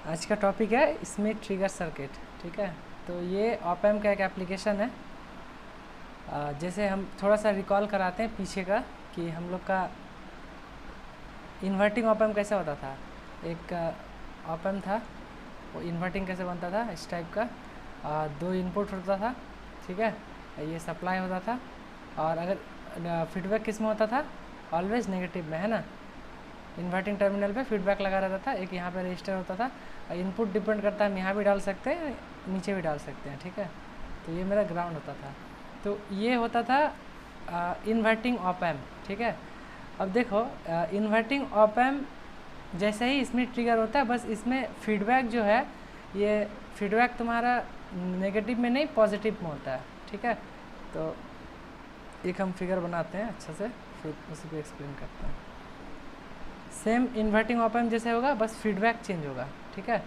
आज का टॉपिक है स्मिथ ट्रिगर सर्किट। ठीक है, तो ये ऑप एम्प का एक एप्लीकेशन है। जैसे हम थोड़ा सा रिकॉल कराते हैं पीछे का कि हम लोग का इन्वर्टिंग ऑप एम्प कैसे होता था। एक ऑप एम्प था, वो इन्वर्टिंग कैसे बनता था, इस टाइप का। दो इनपुट होता था, ठीक है, ये सप्लाई होता था। और अगर फीडबैक किस में होता था, ऑलवेज नेगेटिव में, है ना। इन्वर्टिंग टर्मिनल पे फीडबैक लगा रहता था। एक यहाँ पे रजिस्टर होता था। इनपुट डिपेंड करता है, हम यहाँ भी डाल सकते हैं, नीचे भी डाल सकते हैं, ठीक है। तो ये मेरा ग्राउंड होता था। तो ये होता था इन्वर्टिंग ऑप एम्प, ठीक है। अब देखो, इन्वर्टिंग ऑप एम्प जैसे ही इसमें ट्रिगर होता है, बस इसमें फीडबैक जो है, ये फीडबैक तुम्हारा नेगेटिव में नहीं पॉजिटिव में होता है, ठीक है। तो एक हम फिगर बनाते हैं अच्छा से, फिर उसी को एक्सप्लेन करते हैं। सेम इन्वर्टिंग ऑप एम्प जैसे होगा, बस फीडबैक चेंज होगा, ठीक है।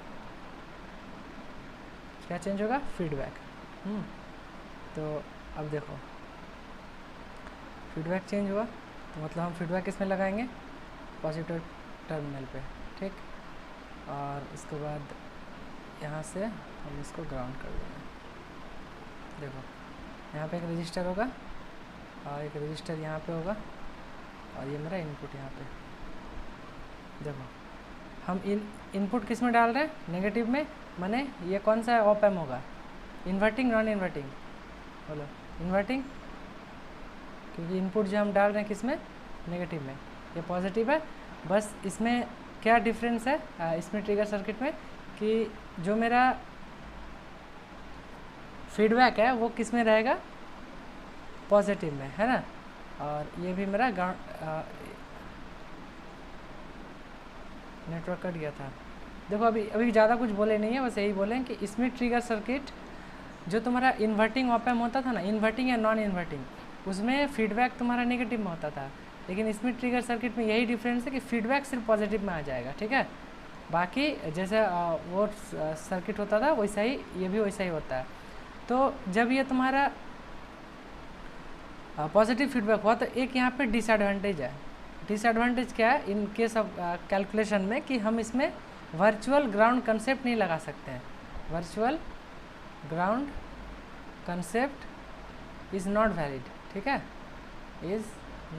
क्या चेंज होगा, फीडबैक। तो अब देखो, फीडबैक चेंज हुआ तो मतलब हम फीडबैक किस में लगाएंगे, पॉजिटिव टर्मिनल पे, ठीक। और उसके बाद यहाँ से हम इसको ग्राउंड कर देंगे। देखो, यहाँ पे एक रजिस्टर होगा और एक रजिस्टर यहाँ पे होगा, और ये मेरा इनपुट यहाँ पे। देखो, हम इनपुट किस में डाल रहे हैं, नेगेटिव में। माने ये कौन सा ऑप एम्प होगा, इन्वर्टिंग नॉन इन्वर्टिंग, बोलो इन्वर्टिंग, क्योंकि इनपुट जो हम डाल रहे हैं किस में, नेगेटिव में। ये पॉजिटिव है। बस इसमें क्या डिफरेंस है इसमें ट्रिगर सर्किट में, कि जो मेरा फीडबैक है वो किस में रहेगा, पॉजिटिव में, है ना। और ये भी मेरा नेटवर्क कट गया था। देखो, अभी ज़्यादा कुछ बोले नहीं है, बस यही बोलें कि इसमें ट्रिगर सर्किट जो तुम्हारा इन्वर्टिंग ऑप एम्प होता था ना, इन्वर्टिंग या नॉन इन्वर्टिंग, उसमें फीडबैक तुम्हारा नेगेटिव में होता था। लेकिन इसमें ट्रिगर सर्किट में यही डिफरेंस है कि फीडबैक सिर्फ पॉजिटिव में आ जाएगा, ठीक है। बाकी जैसे वो सर्किट होता था वैसा ही ये भी वैसा ही होता है। तो जब ये तुम्हारा पॉजिटिव फीडबैक हुआ, तो एक यहाँ पे डिसएडवांटेज है। डिसएडवांटेज क्या है इन केस ऑफ कैलकुलेशन में, कि हम इसमें वर्चुअल ग्राउंड कंसेप्ट नहीं लगा सकते हैं। Virtual ground concept is not valid, ठीक है, इज़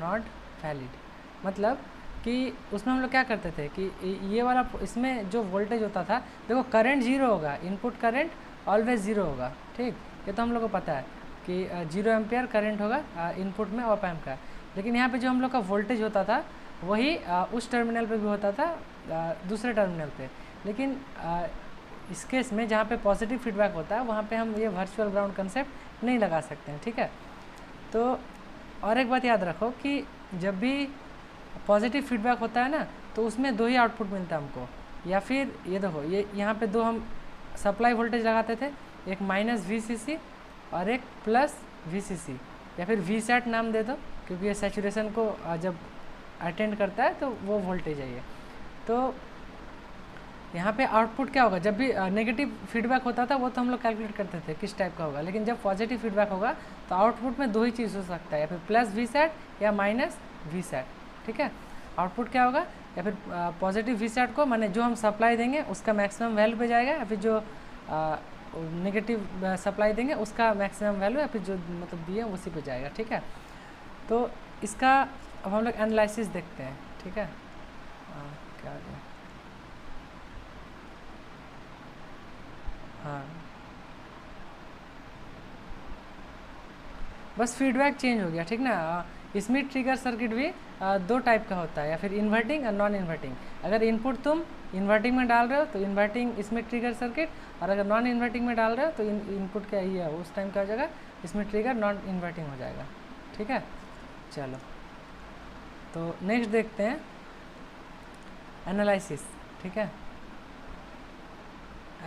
नॉट वैलिड। मतलब कि उसमें हम लोग क्या करते थे कि ये वाला, इसमें जो वोल्टेज होता था, देखो करंट जीरो होगा, इनपुट करंट ऑलवेज ज़ीरो होगा, ठीक। ये तो हम लोग को पता है कि 0 एम्पियर करंट होगा इनपुट में ऑप एम्प का। लेकिन यहाँ पे जो हम लोग का वोल्टेज होता था वही उस टर्मिनल पे भी होता था, दूसरे टर्मिनल पे। लेकिन इस केस में जहाँ पे पॉजिटिव फीडबैक होता है, वहाँ पे हम ये वर्चुअल ग्राउंड कंसेप्ट नहीं लगा सकते हैं, ठीक है। तो और एक बात याद रखो कि जब भी पॉजिटिव फीडबैक होता है ना, तो उसमें दो ही आउटपुट मिलता है हमको। या फिर ये देखो, ये यहाँ पे दो हम सप्लाई वोल्टेज लगाते थे, एक -VCC और एक +VCC, या फिर VSAT नाम दे दो, क्योंकि ये सैचुरेशन को जब अटेंड करता है तो वो वोल्टेज है ये। तो यहाँ पे आउटपुट क्या होगा, जब भी नेगेटिव फीडबैक होता था वो तो हम लोग कैलकुलेट करते थे किस टाइप का होगा। लेकिन जब पॉजिटिव फीडबैक होगा तो आउटपुट में दो ही चीज़ हो सकता है, या फिर +VSAT या -VSAT, ठीक है। आउटपुट क्या होगा, या फिर पॉजिटिव VSAT को माने जो हम सप्लाई देंगे उसका मैक्सिमम वैल्यू पे जाएगा, या फिर जो नेगेटिव सप्लाई देंगे उसका मैक्सिमम वैल्यू, या फिर जो मतलब दिए उसी पे जाएगा, ठीक है। तो इसका अब हम लोग एनालिसिस देखते हैं, ठीक है। क्या है, हाँ, बस फीडबैक चेंज हो गया, ठीक ना। इसमें ट्रिगर सर्किट भी दो टाइप का होता है, या फिर इन्वर्टिंग और नॉन इन्वर्टिंग। अगर इनपुट तुम इन्वर्टिंग में डाल रहे हो तो इन्वर्टिंग इसमें ट्रिगर सर्किट, और अगर नॉन इन्वर्टिंग में डाल रहे हो तो इनपुट क्या ही है, उस टाइम क्या हो जाएगा, इसमें ट्रिगर नॉन इन्वर्टिंग हो जाएगा, ठीक है। चलो, तो नेक्स्ट देखते हैं एनालिसिस, ठीक है।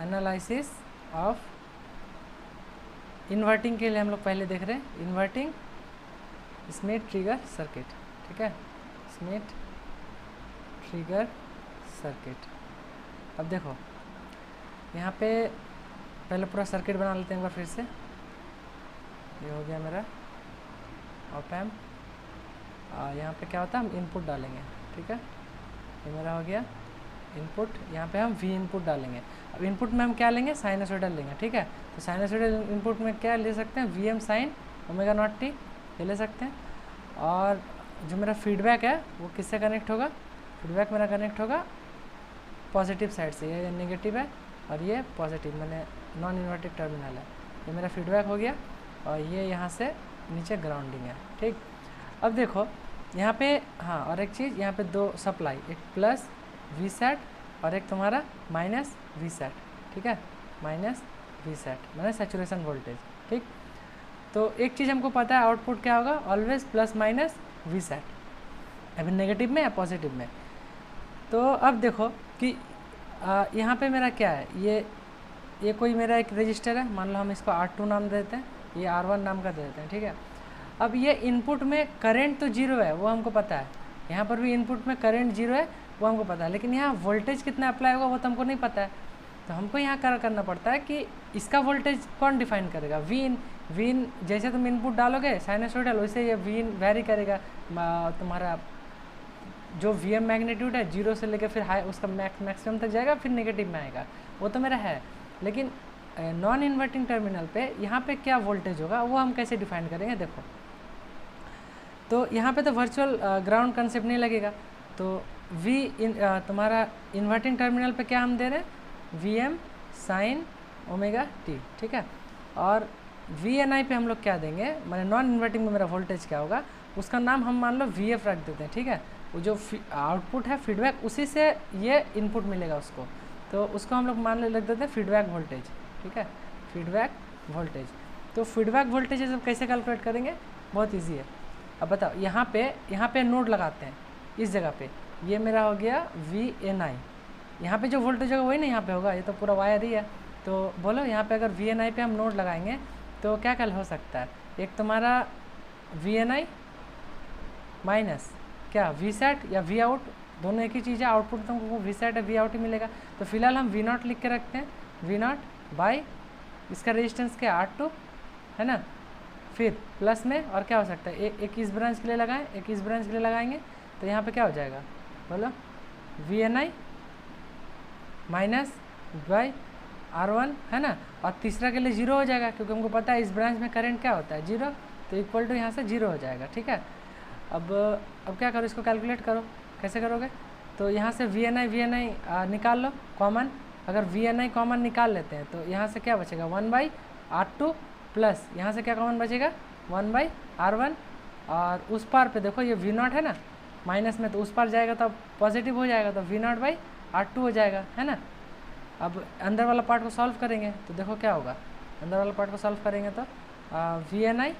एनालिसिस ऑफ इन्वर्टिंग के लिए हम लोग पहले देख रहे हैं इन्वर्टिंग स्मिथ ट्रिगर सर्किट, ठीक है, स्मिथ ट्रिगर सर्किट। अब देखो, यहाँ पे पहले पूरा सर्किट बना लेते हैं एक बार फिर से। ये हो गया मेरा ऑप एम्प। यहाँ पे क्या होता है, हम इनपुट डालेंगे, ठीक है। ये मेरा हो गया इनपुट यहाँ पे हम वी इनपुट डालेंगे। अब इनपुट में हम क्या लेंगे, साइनसोइडल लेंगे, ठीक है। तो साइनसोइडल इनपुट में क्या ले सकते हैं, V M sine omega naught T ये ले सकते हैं। और जो मेरा फीडबैक है वो किससे कनेक्ट होगा, फीडबैक मेरा कनेक्ट होगा पॉजिटिव साइड से, ये नेगेटिव है और ये पॉजिटिव, मैंने नॉन इन्वर्टेड टर्मिनल है, ये मेरा फीडबैक हो गया। और ये यहाँ से नीचे ग्राउंडिंग है, ठीक। अब देखो यहाँ पे, हाँ और एक चीज़ यहाँ पे दो सप्लाई, एक प्लस वी सेट और एक तुम्हारा माइनस वी सेट, ठीक है, माइनस वी सेट मैंने सैचुरेशन वोल्टेज, ठीक। तो एक चीज़ हमको पता है आउटपुट क्या होगा, always plus minus V sat, अभी नेगेटिव में या पॉजिटिव में। तो अब देखो कि यहाँ पे मेरा क्या है, ये कोई मेरा एक रजिस्टर है, मान लो हम इसको R2 नाम देते हैं, ये R1 नाम का दे देते हैं, ठीक है। अब ये इनपुट में करंट तो जीरो है वो हमको पता है, यहाँ पर भी इनपुट में करंट जीरो है वो हमको पता है, लेकिन यहाँ वोल्टेज कितना अप्लाई होगा वो तो हमको नहीं पता है। तो हमको यहाँ करना पड़ता है कि इसका वोल्टेज कौन डिफाइन करेगा, वी इन जैसे तुम इनपुट डालोगे साइनसोइडल वैसे ये वी इन वेरी करेगा, तुम्हारा जो वी एम मैग्नीट्यूड है जीरो से लेकर फिर हाई उसका मैक्सिमम तक जाएगा, फिर नेगेटिव में आएगा, वो तो मेरा है। लेकिन नॉन इन्वर्टिंग टर्मिनल पे यहाँ पे क्या वोल्टेज होगा वो हम कैसे डिफाइन करेंगे, देखो। तो यहाँ पे तो वर्चुअल ग्राउंड कंसेप्ट नहीं लगेगा, तो तुम्हारा इन्वर्टिंग टर्मिनल पे क्या हम दे रहे हैं, V M sine omega T, ठीक है। और वी एन आई पे हम लोग क्या देंगे, मैंने नॉन इन्वर्टिंग में मेरा वोल्टेज क्या होगा उसका नाम हम मान लो वी एफ रख देते हैं, ठीक है। वो जो आउटपुट है फीडबैक उसी से ये इनपुट मिलेगा उसको, तो उसको हम लोग मान ले लग देते हैं फीडबैक वोल्टेज, ठीक है, फीडबैक वोल्टेज। तो फीडबैक वोल्टेज सब कैसे कैलकुलेट करेंगे, बहुत इजी है। अब बताओ यहाँ पे नोड लगाते हैं इस जगह पे, ये मेरा हो गया वी एन आई, यहाँ पे जो वोल्टेज होगा वही ना यहाँ पे होगा, ये तो पूरा वायर ही है। तो बोलो यहाँ पे अगर वी एन आई पे हम नोड लगाएंगे तो क्या कल हो सकता है, एक तुम्हारा वी एन आई माइनस क्या वी सेट या वी आउट, दोनों एक ही चीज़ है, आउटपुट तुमको वी सेट है वी आउट ही मिलेगा। तो फिलहाल हम वी नॉट लिख के रखते हैं, वी नॉट बाई इसका रेजिस्टेंस क्या R2 है ना, फिर प्लस में और क्या हो सकता है, एक इस ब्रांच के लिए लगाएं, एक इस ब्रांच के लिए लगाएंगे, तो यहाँ पे क्या हो जाएगा बोलो, V N I minus by R1 है ना, और तीसरा के लिए जीरो हो जाएगा क्योंकि हमको पता है इस ब्रांच में करंट क्या होता है जीरो, तो इक्वल टू यहाँ से जीरो हो जाएगा, ठीक है। अब क्या करो, इसको कैलकुलेट करो, कैसे करोगे, तो यहाँ से वी एन आई निकाल लो कॉमन, अगर वी एन आई कॉमन निकाल लेते हैं तो यहाँ से क्या बचेगा 1/R2 प्लस यहाँ से क्या कॉमन बचेगा 1/R1, और उस पार पे देखो ये वी नॉट है ना माइनस में, तो उस पार जाएगा तो पॉजिटिव हो जाएगा, तो वी नॉट बाई R2 हो जाएगा, है ना। अब अंदर वाला पार्ट को सॉल्व करेंगे तो देखो क्या होगा, अंदर वाला पार्ट को सॉल्व करेंगे तो वी एन आई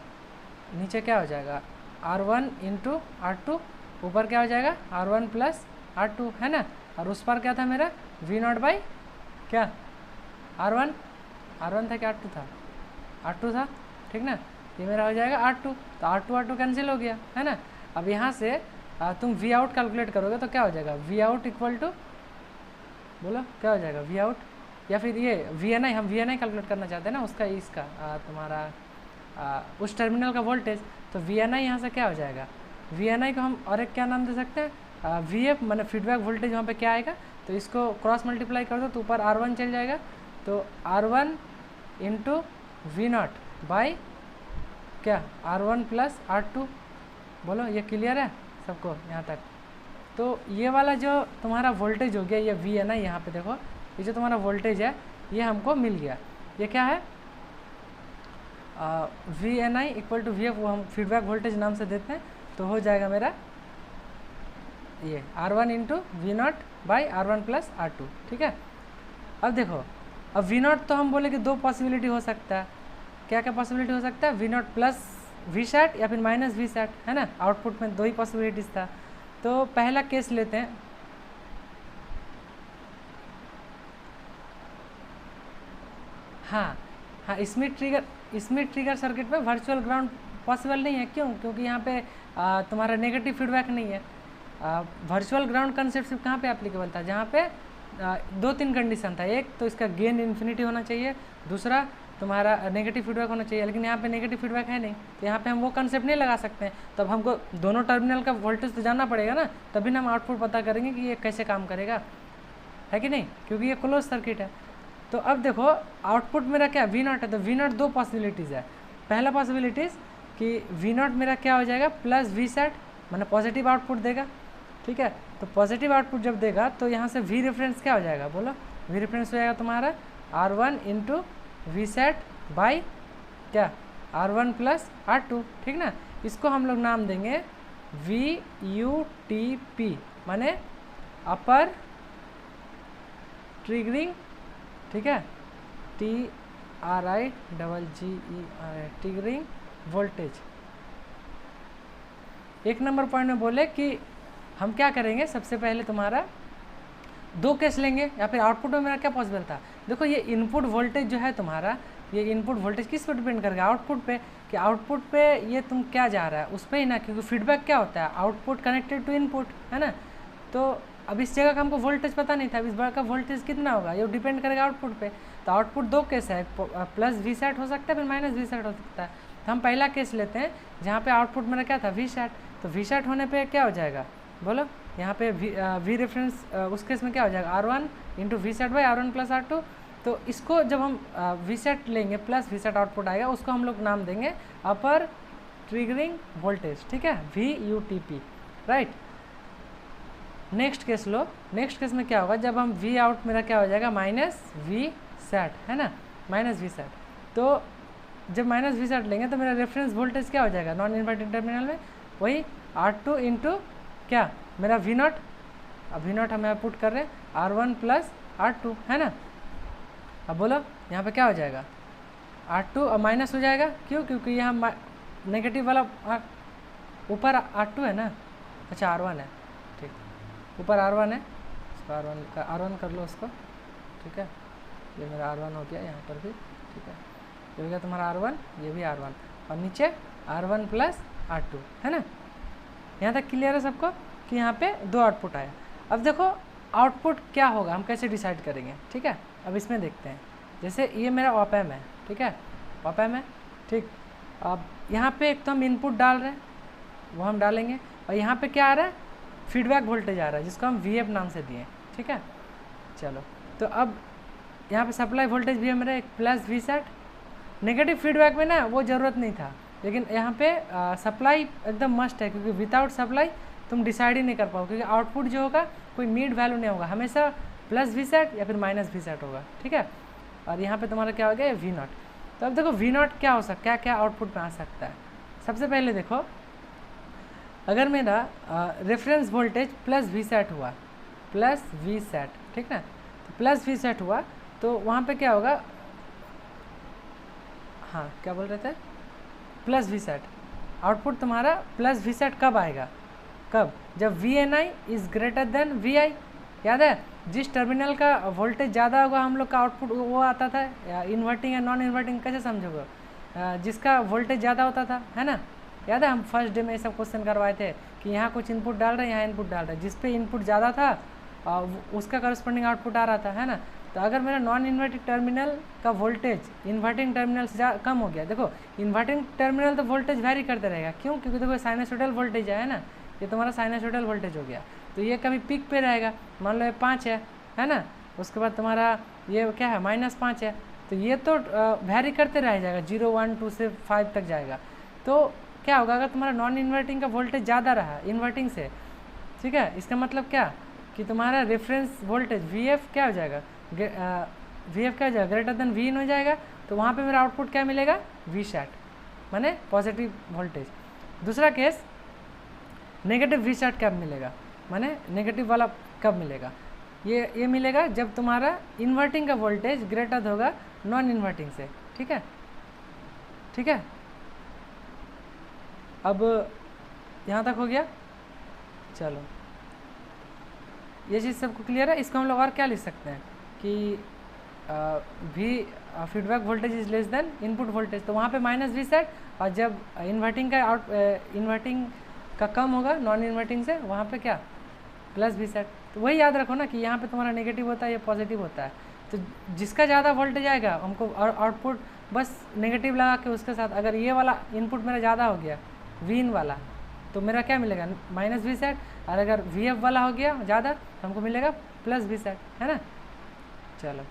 नीचे क्या हो जाएगा R1 इंटू R2, ऊपर क्या हो जाएगा R1 प्लस R2 है ना, और उस पर क्या था मेरा वी नॉट बाई क्या R1 था क्या R2 था, ठीक ना, ये मेरा हो जाएगा R2, तो R2 कैंसिल हो गया है ना। अब यहाँ से तुम वी आउट कैलकुलेट करोगे तो क्या हो जाएगा, वी आउट इक्वल टू बोलो क्या हो जाएगा वी आउट, या फिर ये वी एन आई, हम वी एन आई कैलकुलेट करना चाहते हैं ना उसका, इसका तुम्हारा उस टर्मिनल का वोल्टेज, तो वी एन आई यहाँ से क्या हो जाएगा, वी एन आई को हम और एक क्या नाम दे सकते हैं वी एफ, मैंने फीडबैक वोल्टेज वहाँ पे क्या आएगा, तो इसको क्रॉस मल्टीप्लाई कर दो तो ऊपर R1 चल जाएगा, तो R1 into V naught by क्या R1 प्लस R2, बोलो ये क्लियर है सबको यहाँ तक। तो ये वाला जो तुम्हारा वोल्टेज हो गया ये वी एन आई, यहाँ पे देखो ये जो तुम्हारा वोल्टेज है ये हमको मिल गया, ये क्या है V N I equal to V F, वो हम फीडबैक वोल्टेज नाम से देते हैं, तो हो जाएगा मेरा ये R1 into V naught by R1 plus R2, ठीक है। अब देखो अब वी नॉट तो हम बोले कि दो पॉसिबिलिटी हो सकता है, क्या क्या पॉसिबिलिटी हो सकता है, V naught plus V sat या फिर माइनस वी सेट है ना, आउटपुट में दो ही पॉसिबिलिटीज़ था। तो पहला केस लेते हैं, हाँ स्मिथ ट्रिगर सर्किट में वर्चुअल ग्राउंड पॉसिबल नहीं है, क्यों, क्योंकि यहाँ पे तुम्हारा नेगेटिव फीडबैक नहीं है। वर्चुअल ग्राउंड कंसेप्ट सिर्फ कहाँ पे एप्लीकेबल था, जहाँ पे 2-3 कंडीशन था, एक तो इसका गेन इन्फिनिटी होना चाहिए, दूसरा तुम्हारा नेगेटिव फीडबैक होना चाहिए, लेकिन यहाँ पे नेगेटिव फीडबैक है नहीं, तो यहाँ पे हम वो कंसेप्ट नहीं लगा सकते हैं। तब हमको दोनों टर्मिनल का वोल्टेज तो जानना पड़ेगा ना, तभी ना हम आउटपुट पता करेंगे कि ये कैसे काम करेगा। है कि नहीं, क्योंकि ये क्लोज सर्किट है। तो अब देखो आउटपुट मेरा क्या वी नॉट है, तो वी नॉट दो पॉसिबिलिटीज़ है। पहला पॉसिबिलिटीज़ कि वी नॉट मेरा क्या हो जाएगा प्लस वी सेट, मैंने पॉजिटिव आउटपुट देगा, ठीक है। तो पॉजिटिव आउटपुट जब देगा तो यहाँ से वी रेफरेंस क्या हो जाएगा, बोलो, वी रेफरेंस हो जाएगा तुम्हारा R1 into V sat by क्या R1 प्लस R2, ठीक ना। इसको हम लोग नाम देंगे VUTP, माने अपर ट्रिगरिंग, ठीक है, TRIGGER, ट्रिगरिंग वोल्टेज। एक नंबर पॉइंट में बोले कि हम क्या करेंगे, सबसे पहले तुम्हारा दो केस लेंगे, या फिर आउटपुट में मेरा क्या पॉसिबल था। देखो ये इनपुट वोल्टेज जो है तुम्हारा, ये इनपुट वोल्टेज किस पर डिपेंड करेगा, आउटपुट पे, कि आउटपुट पे ये तुम क्या जा रहा है उस पर ही ना, क्योंकि फीडबैक क्या होता है, आउटपुट कनेक्टेड टू इनपुट, है ना। तो अब इस जगह का हमको वोल्टेज पता नहीं था, अब इस बार का वोल्टेज कितना होगा ये डिपेंड करेगा आउटपुट पे। तो आउटपुट दो केस है, प्लस वी सेट हो सकता है, फिर माइनस वी सेट हो सकता है। तो हम पहला केस लेते हैं जहाँ पे आउटपुट मेरा क्या था वी सेट, तो वी सेट होने पे क्या हो जाएगा, बोलो, यहाँ पे वी रेफरेंस उस केस में क्या हो जाएगा R1 into V sat by R1 plus R2। तो इसको जब हम वी सेट लेंगे प्लस वी सेट आउटपुट आएगा, उसको हम लोग नाम देंगे अपर ट्रिगरिंग वोल्टेज, ठीक है, VUTP, राइट। नेक्स्ट केस लो, नेक्स्ट केस में क्या होगा, जब हम वी आउट मेरा क्या हो जाएगा माइनस वी सेट, है ना, माइनस वी सेट। तो जब माइनस वी सेट लेंगे तो मेरा रेफरेंस वोल्टेज क्या हो जाएगा नॉन इन्वर्टिंग टर्मिनल में, वही R2 इंटू क्या मेरा वी नॉट, अब वी नॉट हमें पुट कर रहे हैं R1 प्लस R2, है ना। अब बोलो यहाँ पे क्या हो जाएगा, R2 अब माइनस हो जाएगा, क्यों, क्योंकि यहाँ नेगेटिव वाला ऊपर R2 है ना, अच्छा R1 है, ठीक, ऊपर R1 है, इसको R1 कर लो उसको, ठीक है, ये मेरा R1 हो गया यहाँ पर भी, ठीक है, ये हो गया तुम्हारा R1, ये भी R1, और नीचे R1 प्लस R2, है ना। यहाँ तक क्लियर है सबको कि यहाँ पे दो आउटपुट आया। अब देखो आउटपुट क्या होगा हम कैसे डिसाइड करेंगे, ठीक है। अब इसमें देखते हैं, जैसे ये मेरा ऑप एम्प है, ठीक है, ऑप एम्प है, ठीक। अब यहाँ पे एक तो हम इनपुट डाल रहे हैं, वो हम डालेंगे, और यहाँ पे क्या आ रहा है फीडबैक वोल्टेज आ रहा है, जिसको हम VF नाम से दिए, ठीक है। चलो तो अब यहाँ पे सप्लाई वोल्टेज भी है मेरा एक plus V sat. Negative feedback में ना वो ज़रूरत नहीं था, लेकिन यहाँ पे सप्लाई एकदम मस्ट है, क्योंकि विदाउट सप्लाई तुम डिसाइड ही नहीं कर पाओ, क्योंकि आउटपुट जो होगा कोई मीड वैल्यू नहीं होगा, हमेशा प्लस वी सेट या फिर माइनस वी सेट होगा, ठीक है। और यहाँ पे तुम्हारा क्या हो गया वी नॉट। तो अब देखो वी नॉट क्या हो सकता है, क्या आउटपुट में आ सकता है। सबसे पहले देखो, अगर मेरा reference voltage plus V sat हुआ, प्लस वी सेट, ठीक ना, तो प्लस वी सेट हुआ तो वहाँ पे क्या होगा, हाँ क्या बोल रहे थे, प्लस वी सेट, आउटपुट तुम्हारा प्लस वी सेट कब आएगा, कब, जब VNI is greater than VI। याद है जिस टर्मिनल का वोल्टेज ज़्यादा होगा हम लोग का आउटपुट वो आता था, या इन्वर्टिंग या नॉन इन्वर्टिंग कैसे समझोगे, जिसका वोल्टेज ज़्यादा होता था, है ना। याद है हम फर्स्ट डे में ये सब क्वेश्चन करवाए थे कि यहाँ कुछ इनपुट डाल रहे हैं, यहाँ इनपुट डाल रहे हैं, जिस पे इनपुट ज़्यादा था उसका करस्पॉन्डिंग आउटपुट आ रहा था, है ना। तो अगर मेरा नॉन इन्वर्टिंग टर्मिनल का वोल्टेज इन्वर्टिंग टर्मिनल से कम हो गया, देखो इन्वर्टिंग टर्मिनल तो वोल्टेज वैरी करते रहेगा, क्यों, क्योंकि देखो साइनसोइडल वोल्टेज है ना, ये तुम्हारा साइनसोइडल वोल्टेज हो गया, तो ये कभी पीक पे रहेगा, मान लो ये 5 है ना, उसके बाद तुम्हारा ये क्या है -5 है, तो ये तो वैरी करते रह जाएगा, 0 1 2 से 5 तक जाएगा। तो क्या होगा, अगर तुम्हारा नॉन इन्वर्टिंग का वोल्टेज ज़्यादा रहा इन्वर्टिंग से, ठीक है, इसका मतलब क्या कि तुम्हारा रेफरेंस वोल्टेज VF क्या हो जाएगा, VF क्या हो जाएगा, ग्रेटर देन Vin हो जाएगा। तो वहाँ पे मेरा आउटपुट क्या मिलेगा, V सेट, माने पॉजिटिव वोल्टेज। दूसरा केस नेगेटिव वी सेट कब मिलेगा, माने नेगेटिव वाला कब मिलेगा, ये मिलेगा जब तुम्हारा इन्वर्टिंग का वोल्टेज ग्रेटर होगा नॉन इन्वर्टिंग से, ठीक है, ठीक है। अब यहाँ तक हो गया, चलो ये चीज़ सबको क्लियर है। इसको हम लोग और क्या लिख सकते हैं कि V feedback voltage is less than input voltage, तो वहाँ पे -V सेट, और जब इन्वर्टिंग का इन्वर्टिंग का कम होगा नॉन इन्वर्टिंग से, वहाँ पे क्या +V सेट। तो वही याद रखो ना कि यहाँ पे तुम्हारा नेगेटिव होता है, ये पॉजिटिव होता है, तो जिसका ज़्यादा वोल्टेज आएगा हमको आउटपुट बस नेगेटिव लगा के उसके साथ, अगर ये वाला इनपुट मेरा ज़्यादा हो गया Vin वाला, तो मेरा क्या मिलेगा -V सेट, और अगर VF वाला हो गया ज़्यादा तो हमको मिलेगा प्लस वी सेट, है ना। चलो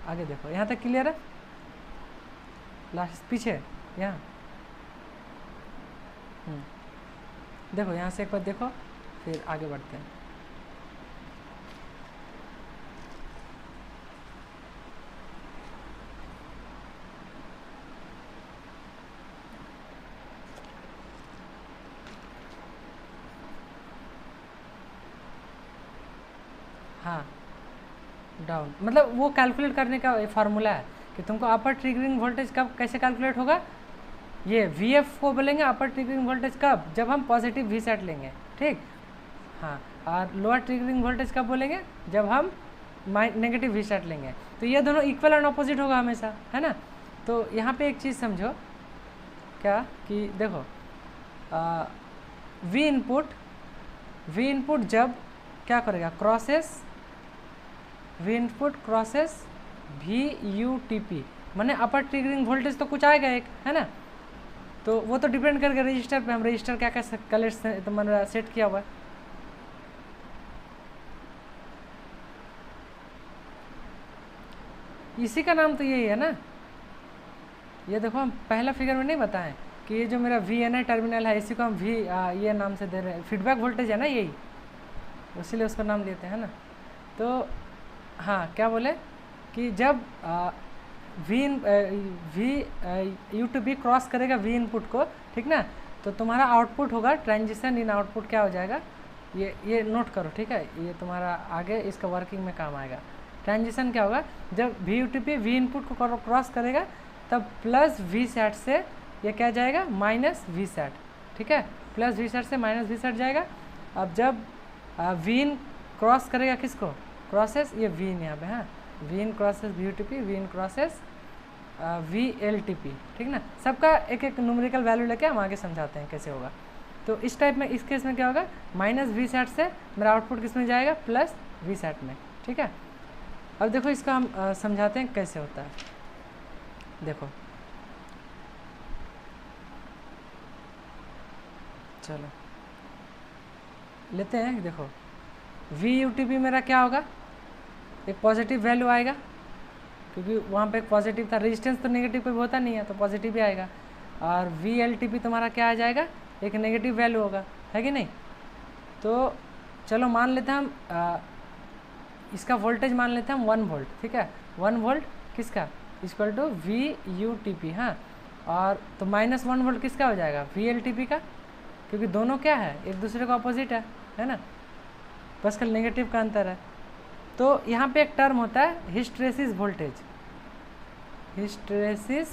आगे देखो, यहाँ तक क्लियर है, लास्ट पीछे यहाँ देखो, यहाँ से एक बार देखो फिर आगे बढ़ते हैं। हाँ डाउन, मतलब वो कैलकुलेट करने का फार्मूला है कि तुमको अपर ट्रिगरिंग वोल्टेज कब कैसे कैलकुलेट होगा, ये वी एफ को बोलेंगे अपर ट्रिगरिंग वोल्टेज कब, जब हम पॉजिटिव वी सेट लेंगे, ठीक। हाँ, और लोअर ट्रिगरिंग वोल्टेज कब बोलेंगे, जब हम नेगेटिव वी सेट लेंगे। तो ये दोनों इक्वल एंड अपोजिट होगा हमेशा, है ना। तो यहाँ पे एक चीज़ समझो क्या कि देखो वी इनपुट जब क्या करेगा, crosses V input crosses V U T P, मैंने अपर ट्रिगरिंग वोल्टेज तो कुछ आएगा एक, है ना। तो वो तो डिपेंड करके रजिस्टर पे, हम रजिस्टर क्या क्या कलर तो मैंने सेट किया हुआ है। इसी का नाम तो यही है ना। ये देखो हम पहला फिगर में नहीं बताएं कि ये जो मेरा वी एन आई टर्मिनल है इसी को हम वी ये नाम से दे रहे हैं, फीडबैक वोल्टेज है ना यही, इसीलिए उसका नाम देते हैं ना। तो हाँ क्या बोले कि जब V U to be cross करेगा वी इनपुट को, ठीक ना, तो तुम्हारा आउटपुट होगा ट्रांजिशन इन आउटपुट क्या हो जाएगा, ये नोट करो, ठीक है, ये तुम्हारा आगे इसका वर्किंग में काम आएगा। ट्रांजिशन क्या होगा, जब V U T P V input को क्रॉस करेगा तब प्लस वी सेट से ये क्या जाएगा माइनस वी सेट, ठीक है, प्लस वी सेट से माइनस वी सेट जाएगा। अब जब वी इन क्रॉस करेगा किसको, क्रॉसेस, ये वी इन यहाँ पे, हाँ V in crosses V U T P, V in crosses V L T P, ठीक ना। सबका एक एक न्यूमेरिकल वैल्यू लेके हम आगे समझाते हैं कैसे होगा। तो इस टाइप में, इस केस में क्या होगा, माइनस वी सेट से मेरा आउटपुट किस में जाएगा, प्लस वी सेट में, ठीक है। अब देखो इसका हम समझाते हैं कैसे होता है। देखो चलो लेते हैं, देखो वी यू टी पी मेरा क्या होगा, एक पॉजिटिव वैल्यू आएगा क्योंकि वहाँ पे एक पॉजिटिव था, रेजिस्टेंस तो नेगेटिव कोई होता नहीं है तो पॉजिटिव ही आएगा। और वी एल टी पी तुम्हारा क्या आ जाएगा, एक नेगेटिव वैल्यू होगा, है कि नहीं। तो चलो मान लेते हैं हम इसका वोल्टेज मान लेते हैं हम 1 वोल्ट, ठीक है, 1 वोल्ट किसका equal to V U T P, हाँ। और तो माइनस 1 वोल्ट किसका हो जाएगा, वी एल टी पी का, क्योंकि दोनों क्या है, एक दूसरे को अपोजिट है ना, बस कल नेगेटिव का अंतर है। तो यहाँ पे एक टर्म होता है हिस्ट्रेसिस वोल्टेज, हिस्ट्रेसिस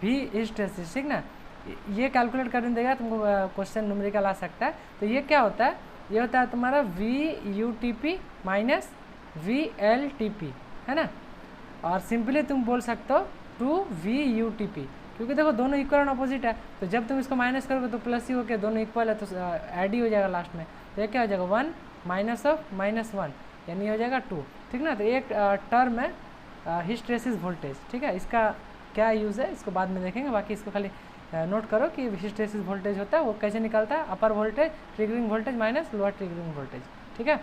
भी हिस्ट्रेसिस, ठीक ना। ये कैलकुलेट करने देगा तुमको, क्वेश्चन न्यूमेरिकल आ सकता है। तो ये क्या होता है, ये होता है तुम्हारा V U T P minus V L T P, है ना। और सिंपली तुम बोल सकते हो two V U T P, क्योंकि देखो दोनों इक्वल एंड अपोजिट है। तो जब तुम इसको माइनस करोगे तो प्लस ही हो के दोनों इक्वल है तो ऐड ही हो जाएगा लास्ट में। तो ये क्या हो जाएगा 1 माइनस ऑफ -1 यानी हो जाएगा 2, ठीक ना। तो एक टर्म है हिस्ट्रेसिस वोल्टेज, ठीक है, इसका क्या यूज़ है इसको बाद में देखेंगे, बाकी इसको खाली नोट करो कि हिस्ट्रेसिस वोल्टेज होता है वो कैसे निकलता है, upper voltage triggering voltage minus lower triggering voltage, ठीक है।